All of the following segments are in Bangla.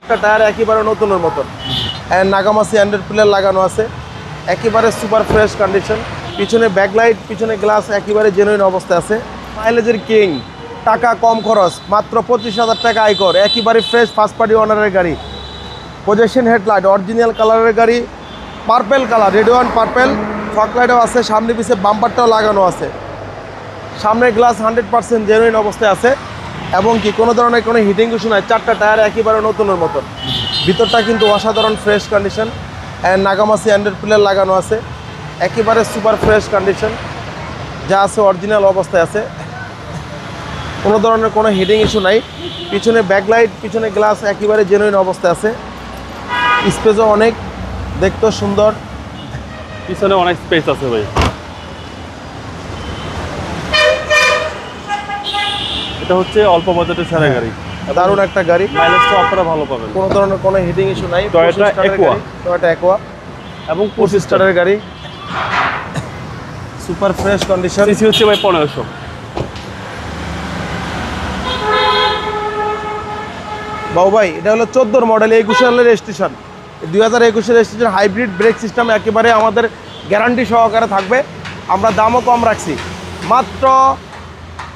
একটা টায়ার একেবারে নতুনের মতন, নাগামাসি অ্যান্ড্রয়েড প্লেয়ার লাগানো আছে, একেবারে সুপার ফ্রেশ কন্ডিশন। পিছনে ব্যাকলাইট, পিছনে গ্লাস একেবারে জেনুইন অবস্থায় আছে। মাইলেজের কিং, টাকা কম খরচ, মাত্র 25,000 টাকা আয়কর, একেবারে ফ্রেশ ফার্স্ট পার্টি ওনারের গাড়ি। প্রজেকশন হেডলাইট অরিজিনাল কালারের গাড়ি, purple colour, red one purple. ফকলাইটও আছে, সামনে পিছে বাম্পারটাও লাগানো আছে। সামনের গ্লাস 100% জেনুইন অবস্থায় আছে এবং কি কোনো ধরনের কোনো হিটিং ইস্যু নাই। চারটা টায়ার একেবারে নতুনের মতন। ভিতরটা কিন্তু অসাধারণ ফ্রেশ কন্ডিশন, নাগামাসি অ্যান্ড্রয়েড প্লেয়ার লাগানো আছে, একেবারে সুপার ফ্রেশ কন্ডিশন। যা আছে অরিজিনাল অবস্থায় আছে, কোনো ধরনের কোনো হিটিং ইস্যু নাই। পিছনে ব্যাকলাইট, পিছনে গ্লাস একেবারে জেনুইন অবস্থায় আছে। স্পেসও অনেক, দেখতেও সুন্দর। পিছনে অনেক স্পেস আছে ভাই। এটা হচ্ছে অল্প বাজেটের সেরা গাড়ি, দারুণ একটা গাড়ি। মাইলেজটা আপনারা ভালো পাবেন। কোনো ধরনের কোনো হিটিং ইস্যু নাই। টয়োটা অ্যাকোয়া, টয়োটা অ্যাকোয়া এবং 25 স্টারের গাড়ি, সুপার ফ্রেশ কন্ডিশন। সিসি হচ্ছে ভাই 1500। বাবু ভাই, এটা হলো 14 মডেল, 21 সালের registration. 2021 registration, hybrid brake system একেবারে আমাদের গ্যারান্টি সহকারে থাকবে। আমরা দামও কম রাখছি, মাত্র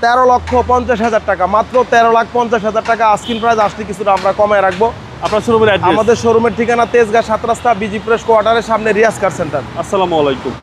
13,50,000 টাকা, মাত্র 13,50,000 টাকা আস্কিং প্রাইস। আসলে কিছুটা আমরা কমায় রাখবো। আপনার শোরুমের অ্যাড্রেস? আমাদের শোরুমের ঠিকানা তেজগাঁ 7 রাস্তা, বিজি প্রেস কোয়ার্টারের সামনে, রিয়াজ কার সেন্টার। আসসালামু আলাইকুম।